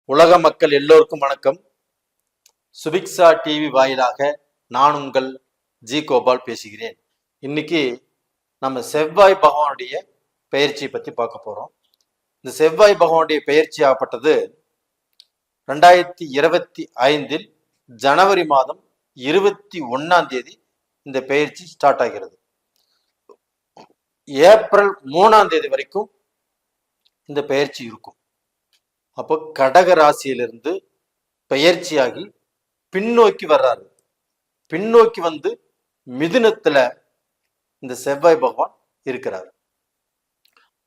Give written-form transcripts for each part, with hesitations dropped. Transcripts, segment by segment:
உலக மக்கள் எல்லோருக்கும் வணக்கம். சுபிக்ஷா டிவி வாயிலாக நான் உங்கள் ஜி கோபால் பேசுகிறேன். இன்னைக்கு நம்ம செவ்வாய் பகவானுடைய பெயர்ச்சியை பத்தி பார்க்க போறோம். இந்த செவ்வாய் பகவானுடைய பெயர்ச்சி ஆகப்பட்டது 2025 ஜனவரி மாதம் 21 இந்த பெயர்ச்சி ஸ்டார்ட் ஆகிறது. ஏப்ரல் 3 வரைக்கும் இந்த பெயர்ச்சி இருக்கும். அப்போ கடக ராசியிலிருந்து பெயர்ச்சியாகி பின்னோக்கி வர்றாரு. பின்னோக்கி வந்து மிதுனத்துல இந்த செவ்வாய் பகவான் இருக்கிறார்.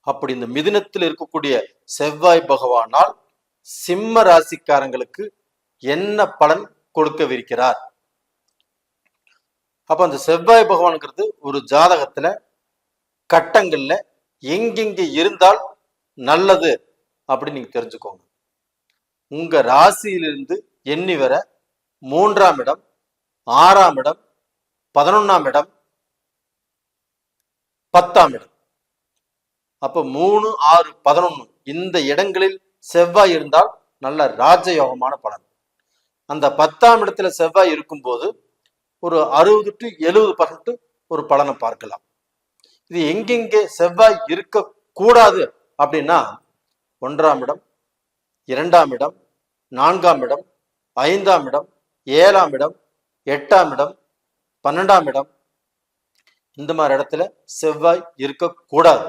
அப்படி இந்த மிதுனத்தில் இருக்கக்கூடிய செவ்வாய் பகவானால் சிம்ம ராசிக்காரங்களுக்கு என்ன பலன் கொடுக்கவிருக்கிறார்? அப்ப அந்த செவ்வாய் பகவான்ங்கிறது ஒரு ஜாதகத்துல கட்டங்கள்ல எங்கெங்க இருந்தால் நல்லது அப்படின்னு நீங்க தெரிஞ்சுக்கோங்க. உங்க ராசியிலிருந்து எண்ணி வர 3ஆம் இடம், 6ஆம் இடம், 11ஆம் இடம், 10ஆம் இடம். அப்ப 3, 6, 11 இந்த இடங்களில் செவ்வாய் இருந்தால் நல்ல ராஜயோகமான பலன். அந்த 10ஆம் இடத்துல செவ்வாய் இருக்கும்போது ஒரு 60 to 70% ஒரு பலனை பார்க்கலாம். இது எங்கெங்கே செவ்வாய் இருக்க கூடாது அப்படின்னா 1ஆம் இடம், 2ஆம் இடம், 4ஆம் இடம், 5ஆம் இடம், 7ஆம் இடம், 8ஆம் இடம், 12ஆம் இடம், இந்த மாதிரி இடத்துல செவ்வாய் இருக்கக்கூடாது.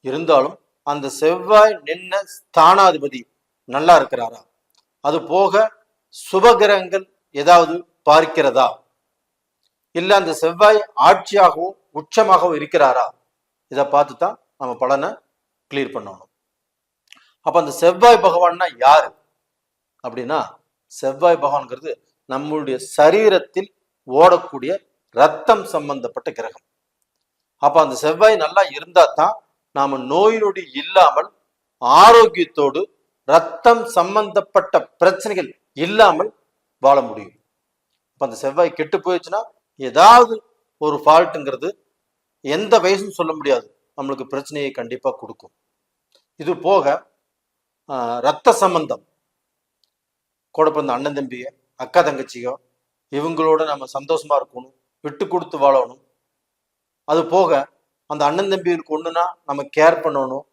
இருந்தாலும் அந்த செவ்வாய் நின்ன ஸ்தானாதிபதி நல்லா இருக்கிறாரா, அது போக சுபகிரகங்கள் ஏதாவது பார்க்கிறதா, இல்ல அந்த செவ்வாய் ஆட்சியாகவும் உச்சமாகவும் இருக்கிறாரா, இதை பார்த்து தான் நம்ம பலனை கிளியர் பண்ணணும். அப்ப அந்த செவ்வாய் பகவான்னா யாரு அப்படின்னா, செவ்வாய் பகவான்கிறது நம்மளுடைய சரீரத்தில் ஓடக்கூடிய ரத்தம் சம்பந்தப்பட்ட கிரகம். அப்ப அந்த செவ்வாய் நல்லா இருந்தா தான் நாம நோய் நொடி இல்லாமல் ஆரோக்கியத்தோடு ரத்தம் சம்பந்தப்பட்ட பிரச்சனைகள் இல்லாமல் வாழ முடியும். அப்ப அந்த செவ்வாய் கெட்டு போயிடுச்சுன்னா ஏதாவது ஒரு ஃபால்ட்டுங்கிறது எந்த வயசுன்னு சொல்ல முடியாது, நம்மளுக்கு பிரச்சனையை கண்டிப்பா கொடுக்கும். இது போக ரத்த சம்பந்தம் கூட பிறந்த அண்ணன் தம்பியோ அக்கா தங்கச்சியோ இவங்களோட நம்ம சந்தோஷமா இருக்கணும், விட்டு கொடுத்து வாழணும். அது போக அந்த அண்ணன் தம்பிகளுக்கு ஒண்ணுனா நம்ம கேர் பண்ணணும்.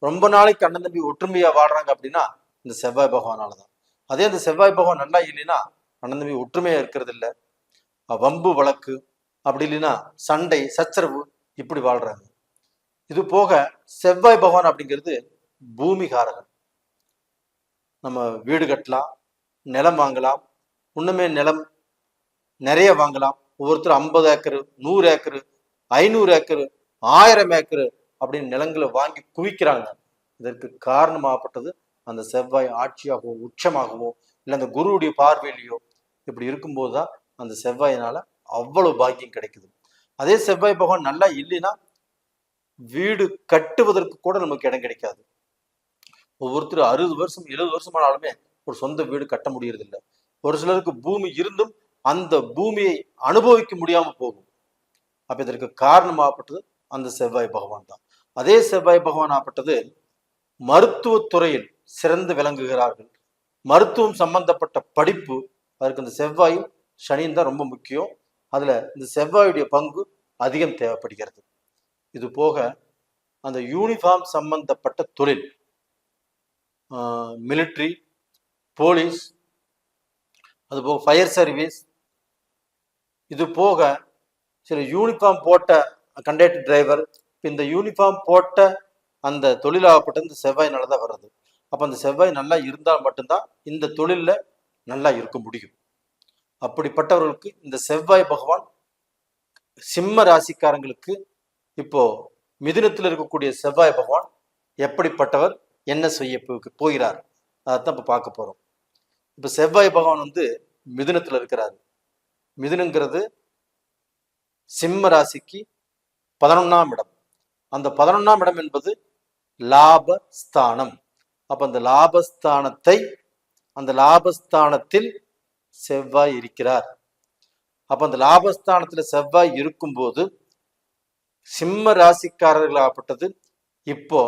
ரொம்ப நாளைக்கு அண்ணன் தம்பி ஒற்றுமையா வாழ்றாங்க அப்படின்னா இந்த செவ்வாய் பகவானாலதான். அதே அந்த செவ்வாய் பகவான் நல்லா இல்லைன்னா அண்ணன் தம்பி ஒற்றுமையா இருக்கிறது இல்லை, வம்பு வழக்கு, அப்படி இல்லைன்னா சண்டை சச்சரவு, இப்படி வாழ்றாங்க. இது போக செவ்வாய் பகவான் அப்படிங்கிறது பூமிகாரகன். நம்ம வீடு கட்டலாம், நிலம் வாங்கலாம், இன்னுமே நிலம் நிறைய வாங்கலாம். ஒவ்வொருத்தர் 50 ஏக்கர், 100 ஏக்கர், 500 ஏக்கர், 1000 ஏக்கர் அப்படின்னு நிலங்களை வாங்கி குவிக்கிறாங்க. இதற்கு காரணமாகப்பட்டது அந்த செவ்வாய் ஆட்சியாகவோ உச்சமாகவோ இல்லை அந்த குருவுடைய பார்வையிலையோ இப்படி இருக்கும்போது தான் அந்த செவ்வாயினால அவ்வளவு பாக்கியம் கிடைக்குது. அதே செவ்வாய் பகவான் நல்லா இல்லைன்னா வீடு கட்டுவதற்கு கூட நமக்கு இடம் கிடைக்காது. ஒவ்வொருத்தர் 60 வருஷம் 70 வருஷம் ஆனாலுமே ஒரு சொந்த வீடு கட்ட முடியறது இல்லை. ஒரு சிலருக்கு பூமி இருந்தும் அந்த பூமியை அனுபவிக்க முடியாம போகும். அப்ப இதற்கு காரணமாகப்பட்டது அந்த செவ்வாய் பகவான் தான். அதே செவ்வாய் பகவான் ஆகப்பட்டது மருத்துவத்துறையில் சிறந்து விளங்குகிறார்கள். மருத்துவம் சம்பந்தப்பட்ட படிப்பு, அதற்கு இந்த செவ்வாயும் சனியும் தான் ரொம்ப முக்கியம். அதுல இந்த செவ்வாயுடைய பங்கு அதிகம் தேவைப்படுகிறது. இது போக அந்த யூனிஃபார்ம் சம்பந்தப்பட்ட தொழில், மிலிட்ரி, போலீஸ், அதுபோக ஃபயர் சர்வீஸ், இது போக சில யூனிஃபார்ம் போட்ட கண்டக்டர் டிரைவர், இந்த யூனிஃபார்ம் போட்ட அந்த தொழிலாகப்பட்ட இந்த செவ்வாயினால தான் வர்றது. அப்போ அந்த செவ்வாய் நல்லா இருந்தால் மட்டும்தான் இந்த தொழிலில் நல்லா இருக்க முடியும். அப்படிப்பட்டவர்களுக்கு இந்த செவ்வாய் பகவான் சிம்ம ராசிக்காரங்களுக்கு இப்போ மிதுனத்தில் இருக்கக்கூடிய செவ்வாய் பகவான் எப்படிப்பட்டவர், என்ன செய்ய போகிறார், அதைத்தான் இப்போ பார்க்க போறோம். இப்போ செவ்வாய் பகவான் வந்து மிதுனத்தில் இருக்கிறாரு. மிதுனங்கிறது சிம்ம ராசிக்கு 11ஆம் இடம். அந்த 11ஆம் இடம் என்பது லாபஸ்தானம். அப்ப அந்த லாபஸ்தானத்தை, அந்த லாபஸ்தானத்தில் செவ்வாய் இருக்கிறார். அப்ப அந்த லாபஸ்தானத்துல செவ்வாய் இருக்கும்போது சிம்ம ராசிக்காரர்களாகப்பட்டது இப்போ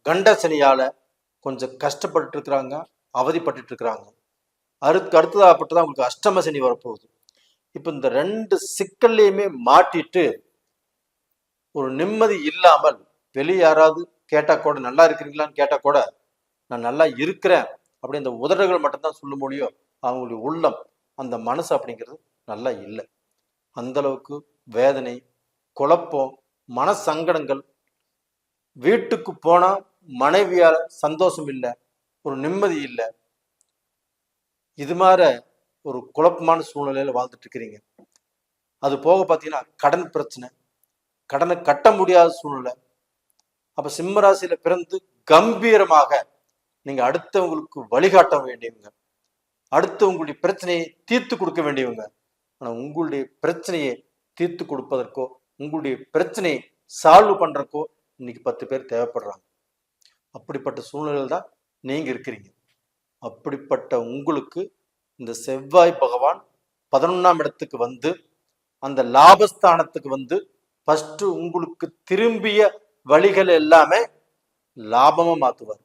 கண்ட சனியால கொஞ்சம் கஷ்டப்பட்டு இருக்கிறாங்க, அவதிப்பட்டு இருக்கிறாங்க. அடுத்ததாகப்பட்டு தான் உங்களுக்கு அஷ்டம சனி வரப்போகுது. இப்போ இந்த 2 சிக்கல்லையுமே மாட்டிட்டு ஒரு நிம்மதி இல்லாமல் வெளியே யாராவது கேட்டா கூட நல்லா இருக்கிறீங்களான்னு கேட்டா கூட நான் நல்லா இருக்கிறேன் அப்படி இந்த உதடுகள் மட்டும்தான் சொல்ல முடியும். அவங்களுடைய உள்ளம், அந்த மனசு அப்படிங்கிறது நல்லா இல்லை. அந்த அளவுக்கு வேதனை, குழப்பம், மன சங்கடங்கள். வீட்டுக்கு போனா மனைவியால சந்தோஷம் இல்லை, ஒரு நிம்மதி இல்லை. இது மாதிரி ஒரு குழப்பமான சூழ்நிலையில வாழ்ந்துட்டு இருக்கிறீங்க. அது போக பார்த்தீங்கன்னா கடன் பிரச்சனை, கடனை கட்ட முடியாத சூழ்நிலை. அப்ப சிம்ம ராசியில பிறந்து கம்பீரமாக நீங்க அடுத்தவங்களுக்கு வழிகாட்ட வேண்டியவங்க, அடுத்தவங்களுடைய பிரச்சனையை தீர்த்து கொடுக்க வேண்டியவங்க. ஆனா உங்களுடைய பிரச்சனையை தீர்த்து கொடுப்பதற்கோ உங்களுடைய பிரச்சனையை சால்வ் பண்றதுக்கோ இன்னைக்கு 10 பேர் தேவைப்படுறாங்க. அப்படிப்பட்ட சூழ்நிலையில் தான் நீங்க இருக்கிறீங்க. அப்படிப்பட்ட உங்களுக்கு இந்த செவ்வாய் பகவான் 11ஆம் இடத்துக்கு வந்து அந்த லாபஸ்தானத்துக்கு வந்து ஃபர்ஸ்ட் உங்களுக்கு திரும்பிய வழிகள் எல்லாமே லாபமா மாத்துவார்.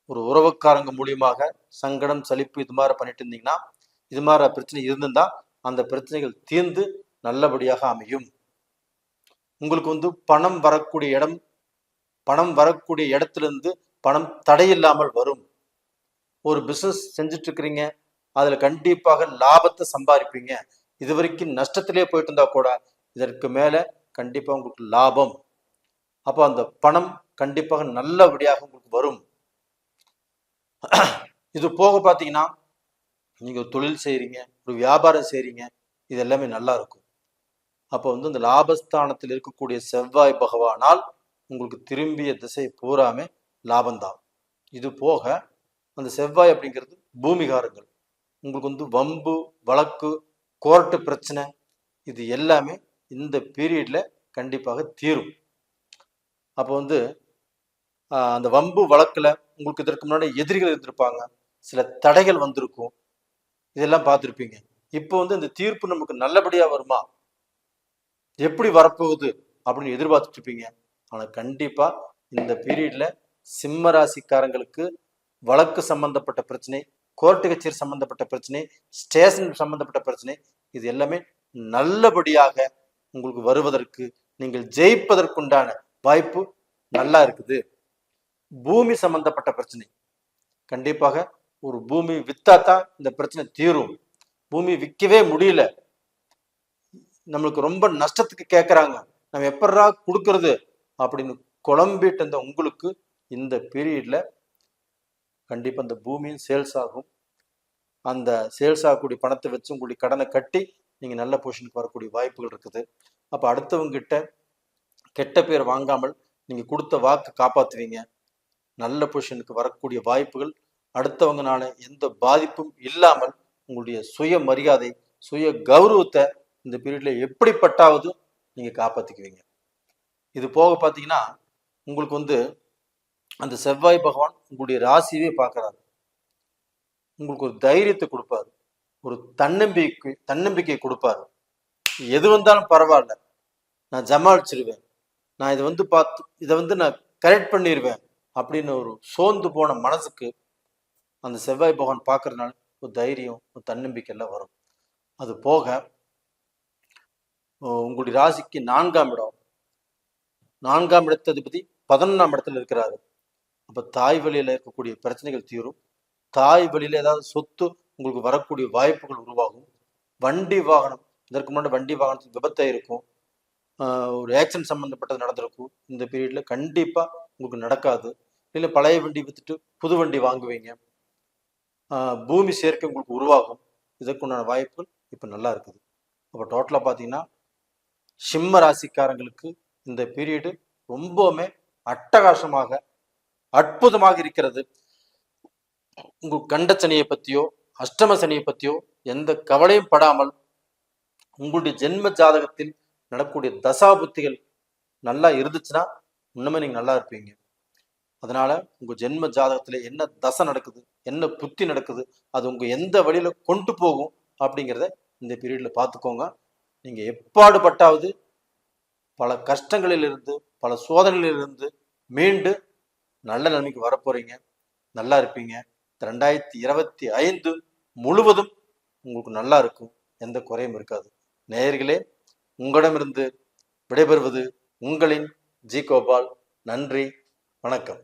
ஒரு உறவுக்காரங்க மூலியமாக சங்கடம், சலிப்பு இது மாதிரி பண்ணிட்டு இருந்தீங்கன்னா, இது மாதிரி பிரச்சனை இருந்திருந்தா அந்த பிரச்சனைகள் தீர்ந்து நல்லபடியாக அமையும். உங்களுக்கு வந்து பணம் வரக்கூடிய இடத்துல இருந்து பணம் தடையில்லாமல் வரும். ஒரு பிசினஸ் செஞ்சுட்டு இருக்கிறீங்க, அதுல கண்டிப்பாக லாபத்தை சம்பாதிப்பீங்க. இது வரைக்கும் நஷ்டத்திலே போயிட்டு இருந்தா கூட இதற்கு மேல கண்டிப்பா உங்களுக்கு லாபம். அப்போ அந்த பணம் கண்டிப்பாக நல்லபடியாக உங்களுக்கு வரும். இது போக பார்த்தீங்கன்னா நீங்க ஒரு தொழில் செய்றீங்க, ஒரு வியாபாரம் செய்றீங்க, இது எல்லாமே நல்லா இருக்கும். அப்போ வந்து இந்த லாபஸ்தானத்தில் இருக்கக்கூடிய செவ்வாய் பகவானால் உங்களுக்கு திரும்பிய திசை பூராமே லாபம்தான். இது போக அந்த செவ்வாய் அப்படிங்கிறது பூமிகாரங்கள். உங்களுக்கு வந்து வம்பு, வழக்கு, கோர்ட்டு பிரச்சனை இது எல்லாமே இந்த பீரியட்ல கண்டிப்பாக தீரும். அப்போ வந்து அந்த வம்பு வழக்குல உங்களுக்கு இதற்கு முன்னாடி எதிரிகள் இருந்திருப்பாங்க, சில தடைகள் வந்திருக்கும், இதெல்லாம் பார்த்துருப்பீங்க. இப்போ வந்து இந்த தீர்ப்பு நமக்கு நல்லபடியா வருமா, எப்படி வரப்போகுது அப்படின்னு எதிர்பார்த்துட்டு இருப்பீங்க. ஆனா கண்டிப்பா இந்த பீரியட்ல சிம்ம ராசிக்காரங்களுக்கு வழக்கு சம்பந்தப்பட்ட பிரச்சனை, கோர்ட்டு கச்சேரி சம்பந்தப்பட்ட பிரச்சனை, ஸ்டேஷன் சம்பந்தப்பட்ட பிரச்சனை இது எல்லாமே நல்லபடியாக உங்களுக்கு வருவதற்கு, நீங்கள் ஜெயிப்பதற்குண்டான வாய்ப்பு நல்லா இருக்குது. பூமி சம்பந்தப்பட்ட பிரச்சனை கண்டிப்பாக ஒரு பூமி வித்தாதான் இந்த பிரச்சனை தீரும். பூமி விற்கவே முடியல, நம்மளுக்கு ரொம்ப நஷ்டத்துக்கு கேட்கறாங்க, நம்ம எப்படா கொடுக்கறது அப்படின்னு குழம்பிட்டு இருந்த உங்களுக்கு இந்த பீரியட்ல கண்டிப்பா இந்த பூமியும் சேல்ஸ் ஆகும். அந்த சேல்ஸ் ஆகக்கூடிய பணத்தை வச்சு உங்களுடைய கடனை கட்டி நீங்க நல்ல பொசிஷனுக்கு வரக்கூடிய வாய்ப்புகள் இருக்குது. அப்ப அடுத்தவங்க கிட்ட கெட்ட பேர் வாங்காமல் நீங்க கொடுத்த வாக்கு காப்பாத்துவீங்க. நல்ல பொசிஷனுக்கு வரக்கூடிய வாய்ப்புகள், அடுத்தவங்கனால எந்த பாதிப்பும் இல்லாமல் உங்களுடைய சுய மரியாதை, சுய கௌரவத்தை இந்த பீரியட்ல எப்படிப்பட்டாவது நீங்க காப்பாத்திக்குவீங்க. இது போக பார்த்தீங்கன்னா உங்களுக்கு வந்து அந்த செவ்வாய் பகவான் உங்களுடைய ராசியவே பார்க்கறாரு. உங்களுக்கு ஒரு தைரியத்தை கொடுப்பாரு, ஒரு தன்னம்பிக்கை கொடுப்பாரு. எது வந்தாலும் பரவாயில்ல, நான் ஜமாளிச்சிருவேன், நான் இதை வந்து நான் கரெக்ட் பண்ணிடுவேன் அப்படின்னு ஒரு சோர்ந்து போன மனசுக்கு அந்த செவ்வாய் பகவான் பார்க்கறதுனால ஒரு தைரியம், ஒரு தன்னம்பிக்கை எல்லாம் வரும். அது போக உங்களுடைய ராசிக்கு 4ஆம் இடம், 4ஆம் இடத்ததிபதி 11ஆம் இடத்துல இருக்கிறாரு. அப்ப தாய் வழியில இருக்கக்கூடிய பிரச்சனைகள் தீரும். தாய் வழியில ஏதாவது சொத்து உங்களுக்கு வரக்கூடிய வாய்ப்புகள் உருவாகும். வண்டி வாகனம், இதற்கு முன்னாடி வண்டி வாகனத்துக்கு விபத்தை இருக்கும், ஒரு ஆக்சிடென்ட் சம்பந்தப்பட்டது நடந்திருக்கும். இந்த பீரியட்ல கண்டிப்பா உங்களுக்கு நடக்காது. இல்லை பழைய வண்டி வித்துட்டு புது வண்டி வாங்குவீங்க. பூமி சேர்க்கை உங்களுக்கு உருவாகும். இதற்குண்டான வாய்ப்புகள் இப்போ நல்லா இருக்குது. அப்போ டோட்டலாக பார்த்தீங்கன்னா சிம்ம ராசிக்காரங்களுக்கு இந்த பீரியடு ரொம்பவுமே அட்டகாசமாக அற்புதமாக இருக்கிறது. உங்க கண்ட சனியை பத்தியோ அஷ்டம சனியை பத்தியோ எந்த கவலையும் படாமல் உங்களுடைய ஜென்ம ஜாதகத்தில் நடக்கக்கூடிய தசாபுத்திகள் நல்லா இருந்துச்சுன்னா இன்னுமே நீங்க நல்லா இருப்பீங்க. அதனால உங்க ஜென்ம ஜாதகத்துல என்ன தசை நடக்குது, என்ன புத்தி நடக்குது, அது உங்க எந்த வழியில கொண்டு போகும் அப்படிங்கிறத இந்த பீரியட்ல பார்த்துக்கோங்க. நீங்க எப்பாடுபட்டாவது பல கஷ்டங்களிலிருந்து, பல சோதனைகளிலிருந்து மீண்டு நல்ல நிலைமைக்கு வரப்போறீங்க, நல்லா இருப்பீங்க. 2025 முழுவதும் உங்களுக்கு நல்லா இருக்கும், எந்த குறையும் இருக்காது. நேயர்களே, உங்களிடமிருந்து விடைபெறுவது உங்களின் ஜி கோபால். நன்றி, வணக்கம்.